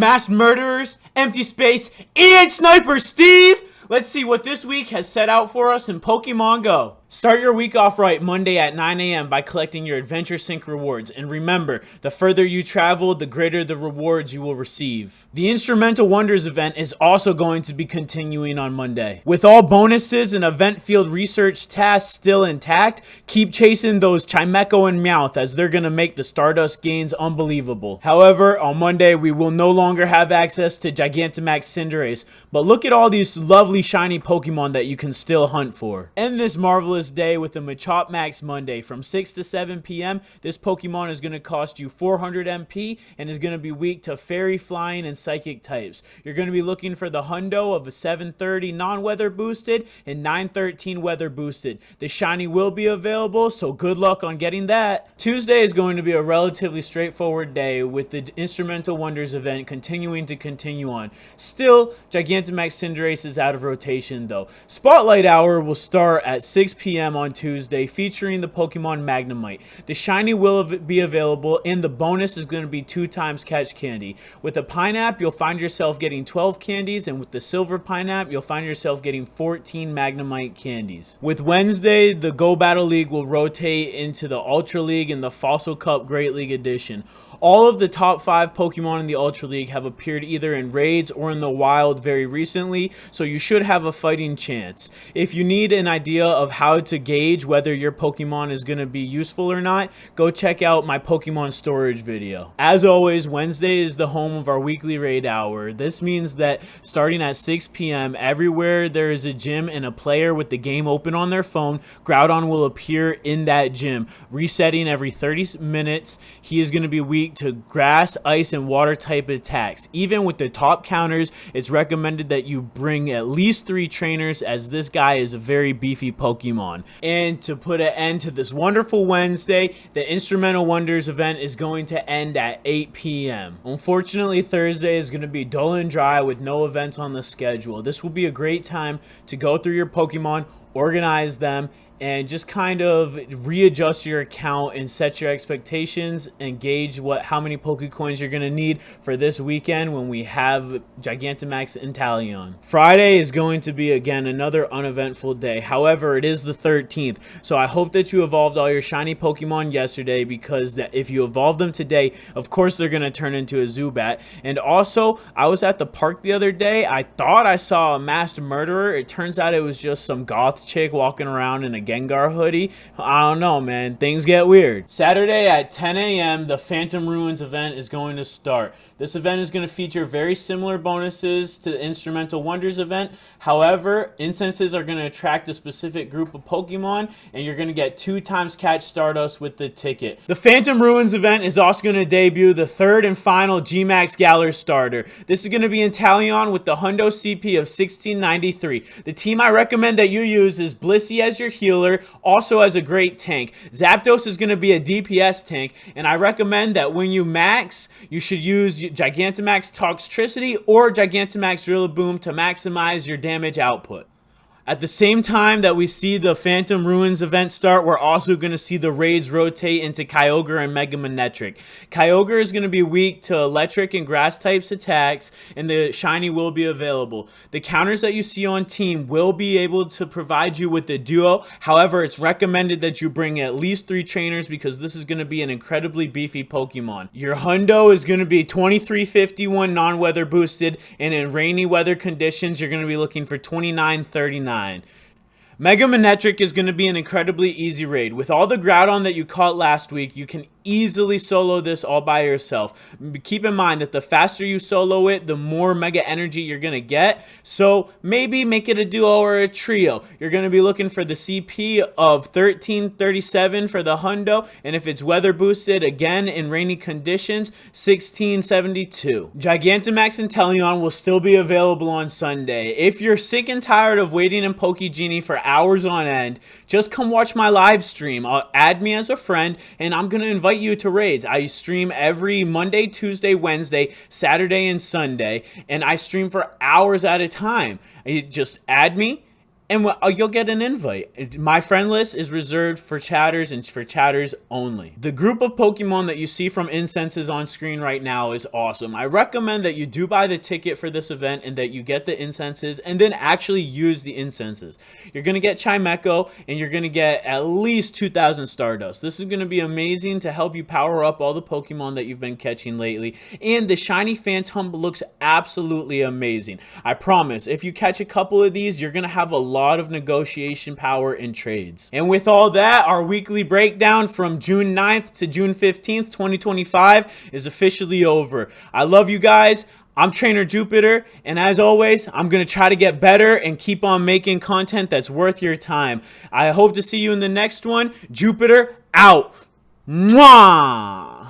masked murderers, empty space, and sniper Steve! Let's see what this week has set out for us in Pokemon Go. Start your week off right Monday at 9 a.m. by collecting your Adventure Sync rewards. And remember, the further you travel, the greater the rewards you will receive. The Instrumental Wonders event is also going to be continuing on Monday. With all bonuses and event field research tasks still intact, keep chasing those Chimecho and Meowth as they're going to make the Stardust gains unbelievable. However, on Monday, we will no longer have access to Gigantamax Cinderace, but look at all these lovely shiny Pokemon that you can still hunt for. End this marvelous day with a Machop Max Monday. From 6 to 7 p.m. this Pokemon is going to cost you 400 MP and is going to be weak to Fairy, Flying, and Psychic types. You're going to be looking for the hundo of a 730 non-weather boosted and 913 weather boosted. The shiny will be available, so good luck on getting that. Tuesday is going to be a relatively straightforward day with the Instrumental Wonders event continuing on. Still, Gigantamax Cinderace is out of rotation though. Spotlight Hour will start at 6 p.m. on Tuesday, featuring the Pokemon Magnemite. The shiny will be available, and the bonus is going to be 2 times catch candy. With the Pineapple, you'll find yourself getting 12 candies, and with the Silver Pineapple, you'll find yourself getting 14 Magnemite candies. With Wednesday, the Go Battle League will rotate into the Ultra League and the Fossil Cup Great League Edition. All of the top 5 Pokemon in the Ultra League have appeared either in raids or in the wild very recently, so you should have a fighting chance. If you need an idea of how to gauge whether your Pokemon is going to be useful or not, go check out my Pokemon storage video. As always, Wednesday is the home of our weekly raid hour. This means that starting at 6 p.m. everywhere there is a gym and a player with the game open on their phone, Groudon will appear in that gym, resetting every 30 minutes. He is going to be weak to grass, ice, and water type attacks. Even with the top counters, it's recommended that you bring at least 3 trainers, as this guy is a very beefy Pokemon. And to put an end to this wonderful Wednesday, the Instrumental Wonders event is going to end at 8 p.m. Unfortunately, Thursday is going to be dull and dry with no events on the schedule. This will be a great time to go through your Pokemon, organize them, and just kind of readjust your account and set your expectations and gauge how many Pokecoins you're going to need for this weekend when we have Gigantamax Inteleon. Friday is going to be, again, another uneventful day. However, it is the 13th, so I hope that you evolved all your shiny Pokemon yesterday, because if you evolve them today, of course they're going to turn into a Zubat. And also, I was at the park the other day. I thought I saw a masked murderer. It turns out it was just some goth chick walking around in a Gengar hoodie. I don't know, man. Things get weird. Saturday at 10 a.m. the Phantom Ruins event is going to start. This event is going to feature very similar bonuses to the Instrumental Wonders event. However, instances are going to attract a specific group of Pokemon, and you're going to get 2 times catch Stardust with the ticket. The Phantom Ruins event is also going to debut the 3rd and final G-Max Galar starter. This is going to be Inteleon with the Hundo CP of 1693. The team I recommend that you use is Blissey as your healer, also as a great tank. Zapdos is going to be a DPS tank, and I recommend that when you max, you should use Gigantamax Toxtricity or Gigantamax Rillaboom to maximize your damage output. At the same time that we see the Phantom Ruins event start, we're also going to see the raids rotate into Kyogre and Mega Manectric. Kyogre is going to be weak to electric and grass types attacks, and the shiny will be available. The counters that you see on team will be able to provide you with a duo. However, it's recommended that you bring at least 3 trainers, because this is going to be an incredibly beefy Pokemon. Your hundo is going to be 2351 non-weather boosted, and in rainy weather conditions, you're going to be looking for 2939. Mega Manectric is going to be an incredibly easy raid. With all the Groudon that you caught last week, you can easily solo this all by yourself. Keep in mind that the faster you solo it, the more Mega Energy you're going to get. So maybe make it a duo or a trio. You're going to be looking for the CP of 1337 for the hundo, and if it's weather boosted, again in rainy conditions, 1672. Gigantamax Inteleon will still be available on Sunday. If you're sick and tired of waiting in Pokegenie for hours on end, just come watch my live stream. Add me as a friend, and I'm going to invite you to raids. I stream every Monday, Tuesday, Wednesday, Saturday, and Sunday, and I stream for hours at a time. You just add me, and you'll get an invite. My friend list is reserved for chatters and for chatters only. The group of Pokemon that you see from incenses on screen right now is awesome. I recommend that you do buy the ticket for this event and that you get the incenses and then actually use the incenses. You're going to get Chimecho and you're going to get at least 2,000 Stardust. This is going to be amazing to help you power up all the Pokemon that you've been catching lately. And the shiny Phantom looks absolutely amazing. I promise, if you catch a couple of these, you're going to have a lot of negotiation power in trades. And with all that, our weekly breakdown from June 9th to June 15th, 2025 is officially over. I love you guys. I'm Trainer Jupiter, and as always, I'm going to try to get better and keep on making content that's worth your time. I hope to see you in the next one. Jupiter out. Mwah!